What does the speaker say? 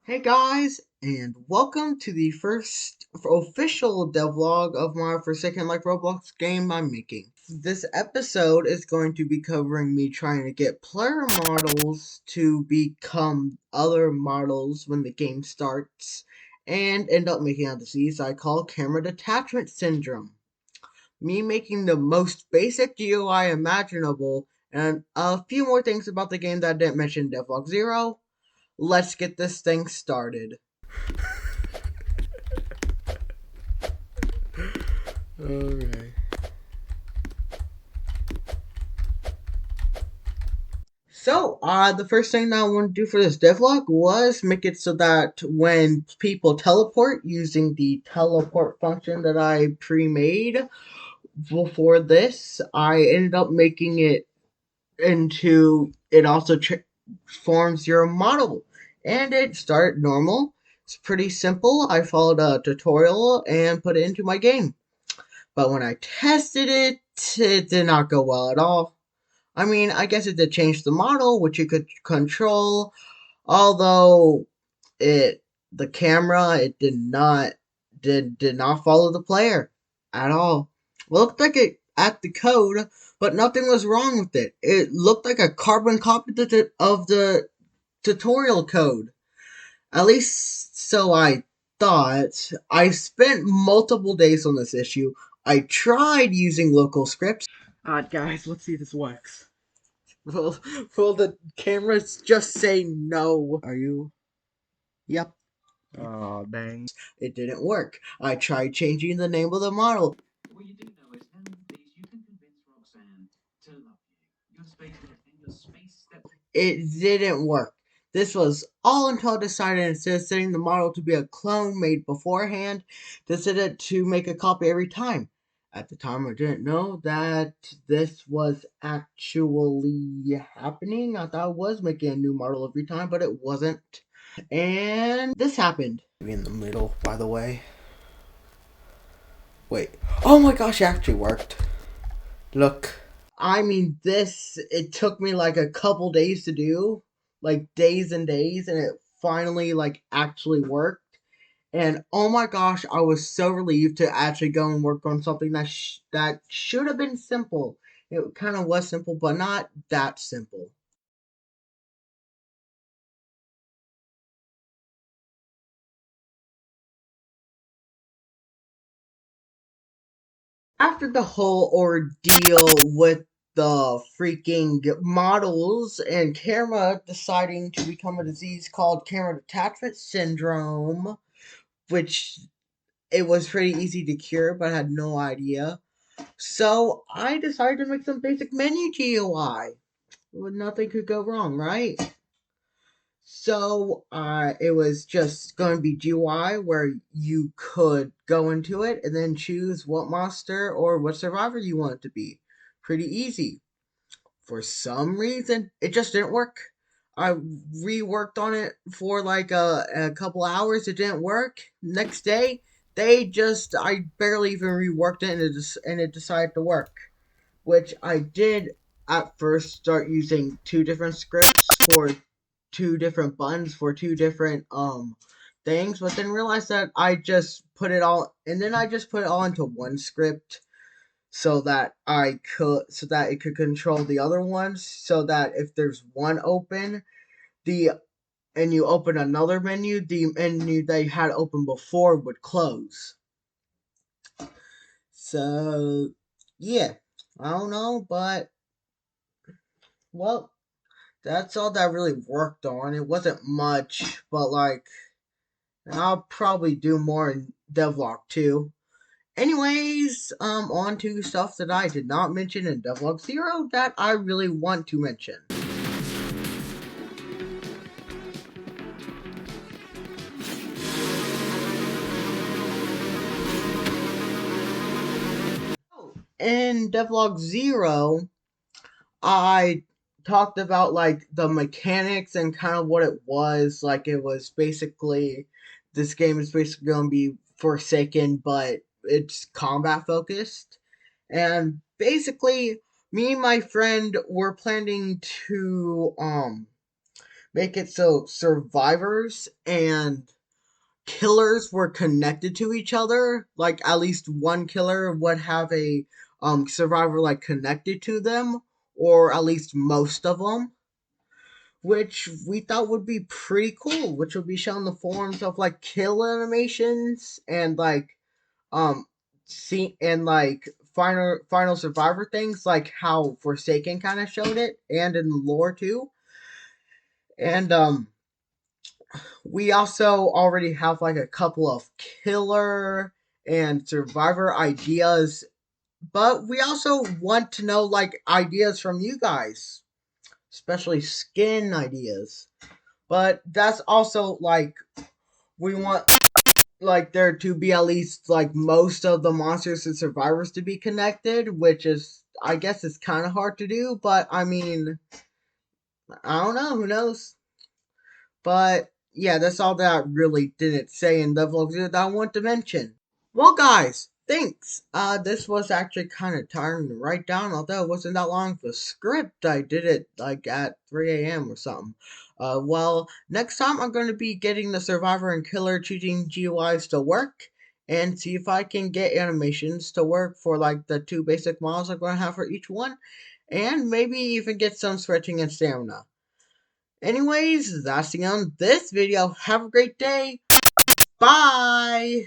Hey guys, and welcome to the first official devlog of my Forsaken Like Roblox game I'm making. This episode is going to be covering me trying to get player models to become other models when the game starts, and end up making a disease I call camera detachment syndrome. Me making the most basic GUI imaginable, and a few more things about the game that I didn't mention in Devlog 0. Let's get this thing started. Alright. The first thing that I want to do for this devlog was make it so that when people teleport using the teleport function that I pre-made before this, I ended up making it into it also forms your model, and it started normal. It's pretty simple. I followed a tutorial and put it into my game, but when I tested it, it did not go well at all. I mean, I guess it did change the model, which you could control, although it the camera it did not follow the player at all. Looked like it at the code, but nothing was wrong with it. It looked like a carbon copy of the tutorial code. At least so I thought. I spent multiple days on this issue. I tried using local scripts. Guys, let's see if this works. Will the cameras just say no? Are you? Yep. Oh, dang. It didn't work. I tried changing the name of the model. What you do know is now with these you can convince Roxanne to love you. Your space and your space step. It didn't work. This was all until I decided instead of setting the model to be a clone made beforehand, to set it to make a copy every time. At the time, I didn't know that this was actually happening. I thought I was making a new model every time, but it wasn't. And this happened. In the middle, by the way. Wait. Oh my gosh, it actually worked. Look. I mean, it took me like a couple days to do, like days and days, and it finally, like, actually worked. And oh my gosh, I was so relieved to actually go and work on something that should have been simple. It kind of was simple, but not that simple. After the whole ordeal with the freaking models and camera deciding to become a disease called camera detachment syndrome, which it was pretty easy to cure, but I had no idea. So I decided to make some basic menu GUI. Well, nothing could go wrong, right? So it was just going to be GUI where you could go into it and then choose what monster or what survivor you want it to be. Pretty easy. For some reason, it just didn't work. I reworked on it for like a couple hours. It didn't work. Next day, I barely even reworked it, and it decided to work. Which I did at first start using two different scripts for two different buttons for two different things, but then realized that I just put it all into one script so that it could control the other ones, so that if there's one open, the and you open another menu, the menu that you had open before would close. So yeah, I don't know, but well, that's all that really worked on. It wasn't much, but like I'll probably do more in Devlog 2. Anyways, on to stuff that I did not mention in Devlog 0 that I really want to mention. In Devlog 0, I talked about like the mechanics and kind of what it was. Like it was basically this game is basically going to be Forsaken, but it's combat focused. And basically, me and my friend were planning to make it so survivors and killers were connected to each other. Like at least one killer would have a survivor like connected to them, or at least most of them, which we thought would be pretty cool. Which would be shown in the forms of like kill animations and like see and like final survivor things, like how Forsaken kind of showed it, and in the lore too. And we also already have like a couple of killer and survivor ideas, but we also want to know like ideas from you guys, especially skin ideas. But that's also like we want like there to be at least like most of the monsters and survivors to be connected, which is I guess it's kind of hard to do, but I mean, I don't know, who knows. But yeah, that's all that I really didn't say in the vlog that I want to mention. Well, guys, thanks. This was actually kind of tiring to write down, although it wasn't that long of a script. I did it like at 3 a.m. or something. Well, next time I'm going to be getting the survivor and killer cheating GUIs to work and see if I can get animations to work for like the two basic models I'm going to have for each one, and maybe even get some stretching and stamina. Anyways, that's the end of this video. Have a great day. Bye!